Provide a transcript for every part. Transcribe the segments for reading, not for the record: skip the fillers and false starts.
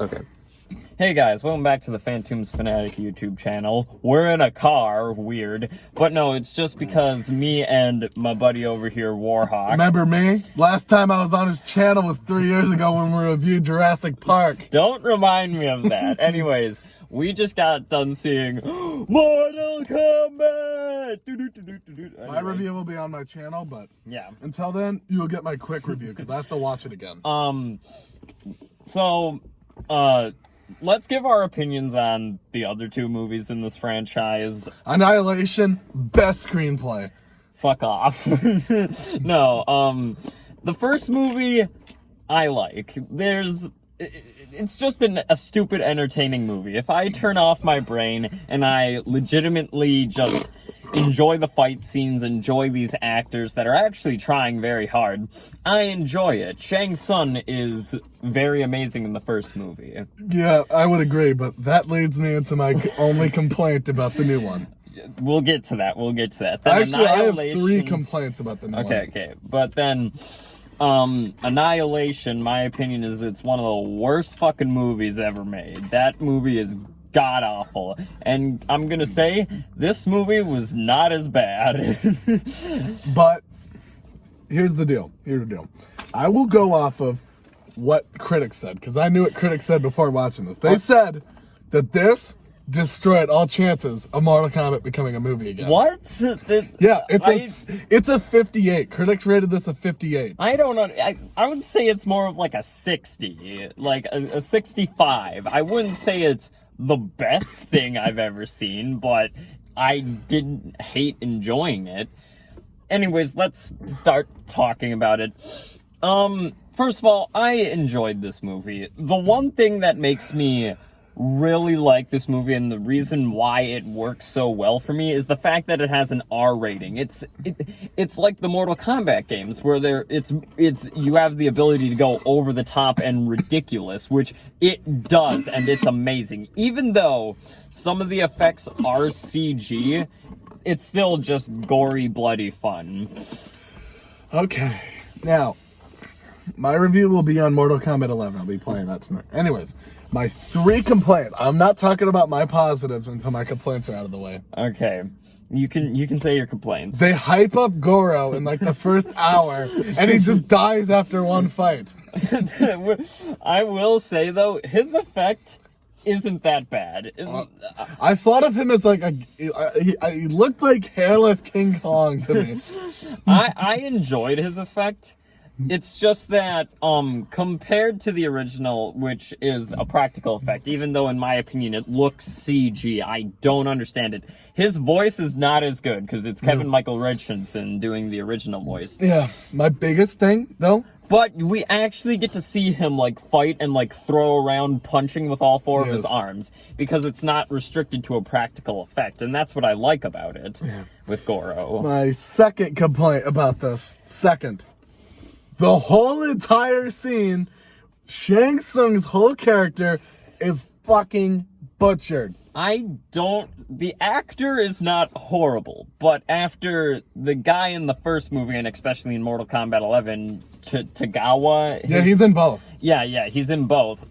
Okay. Hey guys, welcome back to the Phantoms Fanatic YouTube channel. We're in a car, weird. But no, it's just because me and my buddy over here, Warhawk. Remember me? Last time I was on his channel was 3 years ago when we reviewed Jurassic Park. Don't remind me of that. Anyways, we just got done seeing Mortal Kombat! My review will be on my channel, but yeah. Until then, you will get my quick review because I have to watch it again. Let's give our opinions on the other two movies in this franchise. Annihilation, best screenplay. Fuck off. No, the first movie, I like. It's just a stupid, entertaining movie. If I turn off my brain and I legitimately just enjoy the fight scenes, enjoy these actors that are actually trying very hard, I enjoy it. Shang Tsung is very amazing in the first movie. Yeah, I would agree, but that leads me into my only complaint about the new one. We'll get to that. Then actually, I have 3 complaints about the new one. Okay. But then, Annihilation, my opinion is it's one of the worst fucking movies ever made. That movie is god-awful. And I'm gonna say, this movie was not as bad. But, here's the deal. I will go off of what critics said, because I knew what critics said before watching this. They said that this destroyed all chances of Mortal Kombat becoming a movie again. What? Yeah, it's a 58. Critics rated this a 58. I don't know. I would say it's more of like a 60, like a 65. I wouldn't say it's the best thing I've ever seen, but I didn't hate enjoying it. Anyways, let's start talking about it. First of all, I enjoyed this movie. The one thing that makes me really like this movie and the reason why it works so well for me is the fact that it has an R rating. It's like the Mortal Kombat games where you have the ability to go over the top and ridiculous, which it does, and it's amazing. Even though some of the effects are CG, it's still just gory, bloody fun. Okay, now my review will be on Mortal Kombat 11. I'll be playing that tonight. Anyways, my 3 complaints. I'm not talking about my positives until my complaints are out of the way. Okay. You can say your complaints. They hype up Goro in like the first hour, and he just dies after one fight. I will say, though, his effect isn't that bad. I thought of him as like he looked like hairless King Kong to me. I enjoyed his effect. It's just that, compared to the original, which is a practical effect, even though in my opinion it looks CG, I don't understand it. His voice is not as good, because it's Kevin Michael Richardson doing the original voice. Yeah, my biggest thing, though. But we actually get to see him, like, fight and, like, throw around punching with all 4 of his arms, because it's not restricted to a practical effect, and that's what I like about it with Goro. My second complaint about this, the whole entire scene, Shang Tsung's whole character is fucking butchered. The actor is not horrible, but after the guy in the first movie, and especially in Mortal Kombat 11, Tagawa... Yeah, he's in both. Yeah, he's in both.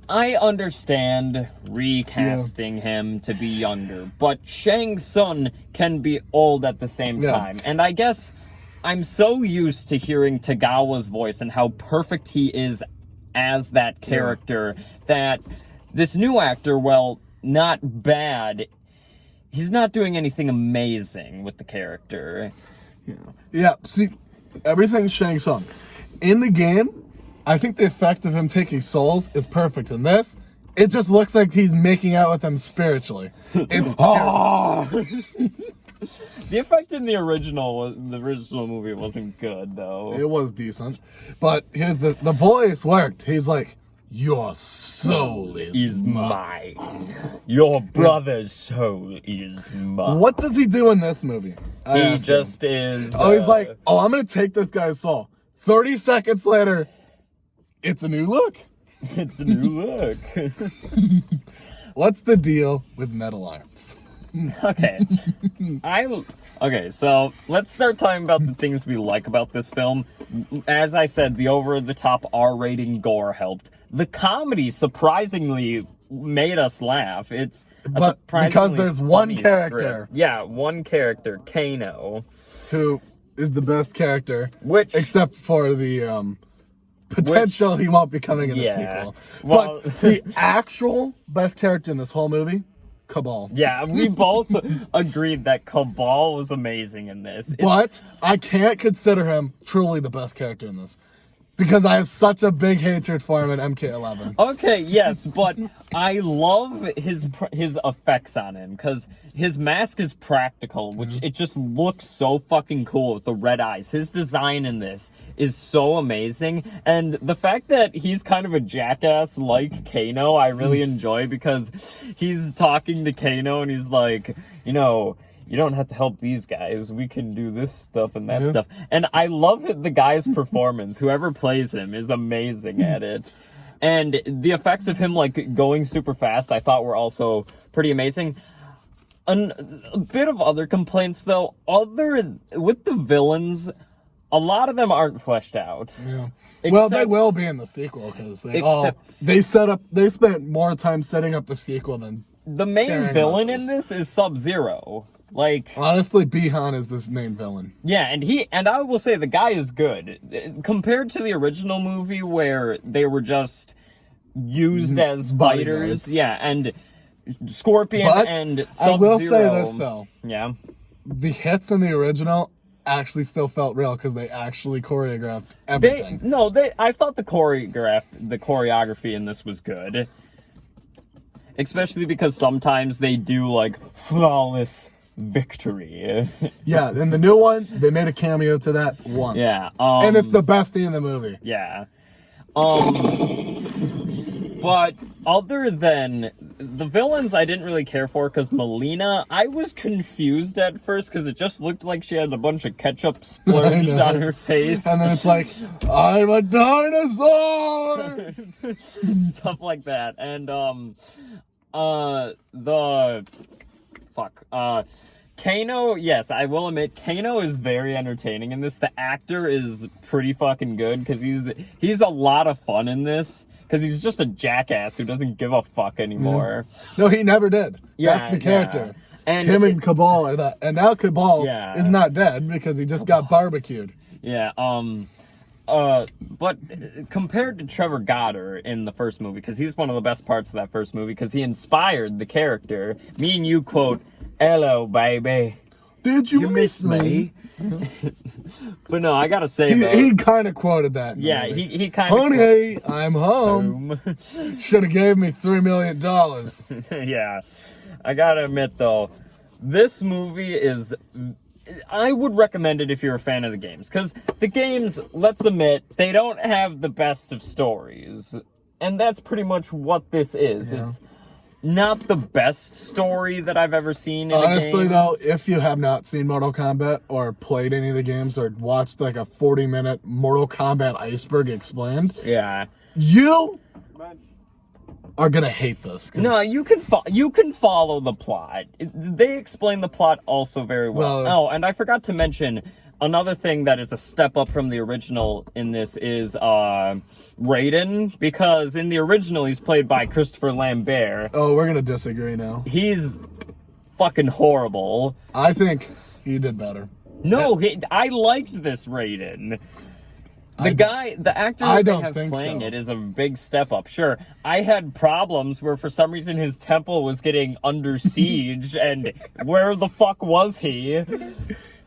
I understand recasting him to be younger, but Shang Tsung can be old at the same time, and I guess I'm so used to hearing Tagawa's voice and how perfect he is as that character that this new actor, well, not bad, he's not doing anything amazing with the character. Yeah, see, everything's Shang Tsung. In the game, I think the effect of him taking souls is perfect. In this, it just looks like he's making out with them spiritually. It's terrible. The effect in the original movie wasn't good, though. It was decent. But here's the voice worked. He's like, your soul is mine. Your brother's soul is mine. What does he do in this movie? He just is... he's like, I'm going to take this guy's soul. 30 seconds later, it's a new look. It's a new look. What's the deal with metal arms? Okay. Okay, so let's start talking about the things we like about this film. As I said, the over-the-top R rating gore helped. the comedy surprisingly made us laugh. It's But because there's one character. Script. Yeah, one character, Kano. Who is the best character. Which... Except for the potential he won't be coming in a sequel. Well, but the actual best character in this whole movie, Cabal. Yeah, we both agreed that Cabal was amazing in this. But I can't consider him truly the best character in this. Because I have such a big hatred for him in MK11. Okay, yes, but I love his effects on him, because his mask is practical, which it just looks so fucking cool with the red eyes. His design in this is so amazing, and the fact that he's kind of a jackass like Kano, I really enjoy, because he's talking to Kano and he's like, you know, you don't have to help these guys. We can do this stuff and that stuff. And I love the guy's performance. Whoever plays him is amazing at it. And the effects of him, like, going super fast, I thought were also pretty amazing. A bit of other complaints, though. With the villains, a lot of them aren't fleshed out. Yeah. Well, they will be in the sequel, because they spent more time setting up the sequel than... The main villain in this is Sub-Zero. Like, honestly, Bihan is this main villain. Yeah, and I will say the guy is good compared to the original movie where they were just used as fighters. Yeah, and Scorpion and Sub-Zero. I will say this though. Yeah, the hits in the original actually still felt real because they actually choreographed everything. I thought the choreography in this was good. Especially because sometimes they do, like, flawless victory. Yeah, in the new one, they made a cameo to that once. Yeah. And it's the best thing in the movie. Yeah. But other than the villains, I didn't really care for, because Molina, I was confused at first, because it just looked like she had a bunch of ketchup splurged on her face. And then it's like, I'm a dinosaur! Stuff like that. And, Kano, yes, I will admit, Kano is very entertaining in this. The actor is pretty fucking good, because he's a lot of fun in this, because he's just a jackass who doesn't give a fuck anymore. No, he never did. Yeah, that's the character. Yeah. And him and Cabal are that. And now Cabal is not dead, because he just got barbecued. Yeah, but compared to Trevor Goddard in the first movie, because he's one of the best parts of that first movie, because he inspired the character. Me and you quote, "Hello, baby. Did you miss me?" But no, I gotta say, though, he kind of quoted that. Yeah, he kind of. Honey, I'm home. Should have gave me $3 million. Yeah, I gotta admit though, this movie is. I would recommend it if you're a fan of the games, because the games, let's admit, they don't have the best of stories, and that's pretty much what this is. Yeah. It's not the best story that I've ever seen in a game. Honestly, though, if you have not seen Mortal Kombat or played any of the games or watched like a 40-minute Mortal Kombat Iceberg Explained, you are gonna hate this. No, you can follow the plot. They explain the plot also very well. And I forgot to mention another thing that is a step up from the original in this is Raiden, because in the original he's played by Christopher Lambert. Oh, we're gonna disagree now. He's fucking horrible. I think he did better. No, I liked this Raiden. The actor that they have playing it is a big step up. Sure, I had problems where for some reason his temple was getting under siege, and where the fuck was he?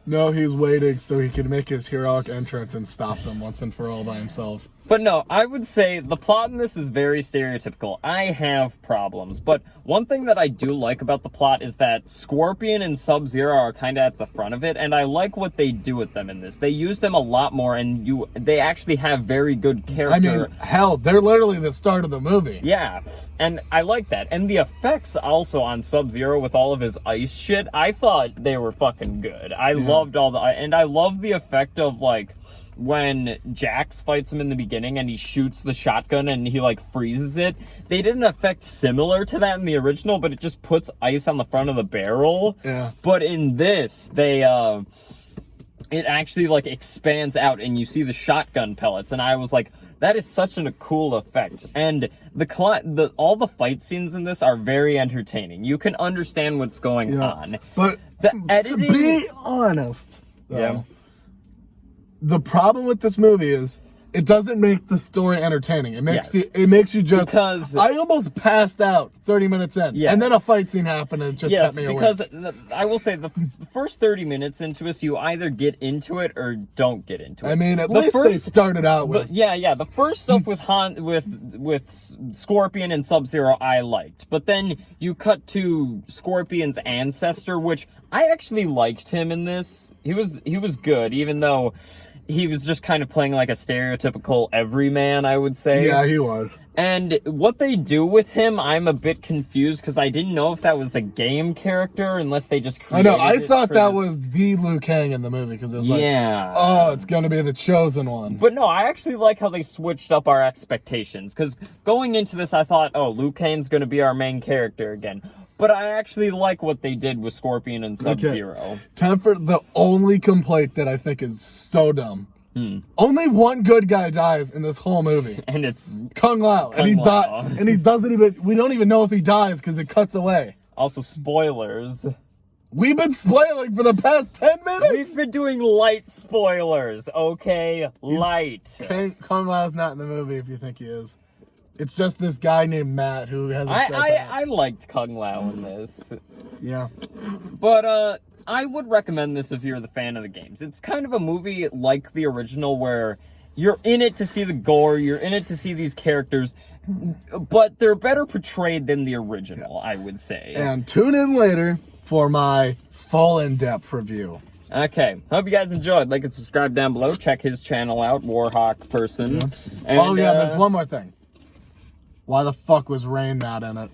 No, he's waiting so he can make his heroic entrance and stop them once and for all by himself. But no, I would say the plot in this is very stereotypical. I have problems, but one thing that I do like about the plot is that Scorpion and Sub-Zero are kind of at the front of it, and I like what they do with them in this. They use them a lot more, and they actually have very good character. I mean, hell, they're literally the start of the movie. Yeah, and I like that. And the effects also on Sub-Zero with all of his ice shit, I thought they were fucking good. I loved and I love the effect of, like, when Jax fights him in the beginning and he shoots the shotgun and he, like, freezes it. They did an effect similar to that in the original, but it just puts ice on the front of the barrel. Yeah. But in this, it actually, like, expands out and you see the shotgun pellets. And I was like, That is such a cool effect, and all the fight scenes in this are very entertaining. You can understand what's going on. But the editing, to be honest, though, yeah, the problem with this movie is it doesn't make the story entertaining. It makes you just. Because I almost passed out 30 minutes in, and then a fight scene happened and it just kept me awake. Because I will say the first 30 minutes into this, you either get into it or don't get into it. I mean, at least they started out with. The first stuff with Scorpion and Sub-Zero I liked, but then you cut to Scorpion's ancestor, which I actually liked him in this. He was good, even though he was just kind of playing like a stereotypical everyman, I would say. Yeah, he was. And what they do with him, I'm a bit confused because I didn't know if that was a game character unless they just created I thought that was the Liu Kang in the movie because it was like, oh, it's going to be the chosen one. But no, I actually like how they switched up our expectations because going into this, I thought, oh, Liu Kang's going to be our main character again. But I actually like what they did with Scorpion and Sub-Zero. Okay. Time for the only complaint that I think is so dumb. Only one good guy dies in this whole movie. And it's Kung Lao. And he doesn't even, we don't even know if he dies because it cuts away. Also, spoilers. We've been spoiling for the past 10 minutes. We've been doing light spoilers, okay? Light. Kung Lao's not in the movie if you think he is. It's just this guy named Matt who has a I liked Kung Lao in this. Yeah. But, I would recommend this if you're the fan of the games. It's kind of a movie like the original where you're in it to see the gore, you're in it to see these characters, but they're better portrayed than the original, I would say. And tune in later for my full in-depth review. Okay, hope you guys enjoyed. Like and subscribe down below. Check his channel out, Warhawk Person. Yeah. And, there's one more thing. Why the fuck was Rain not in it?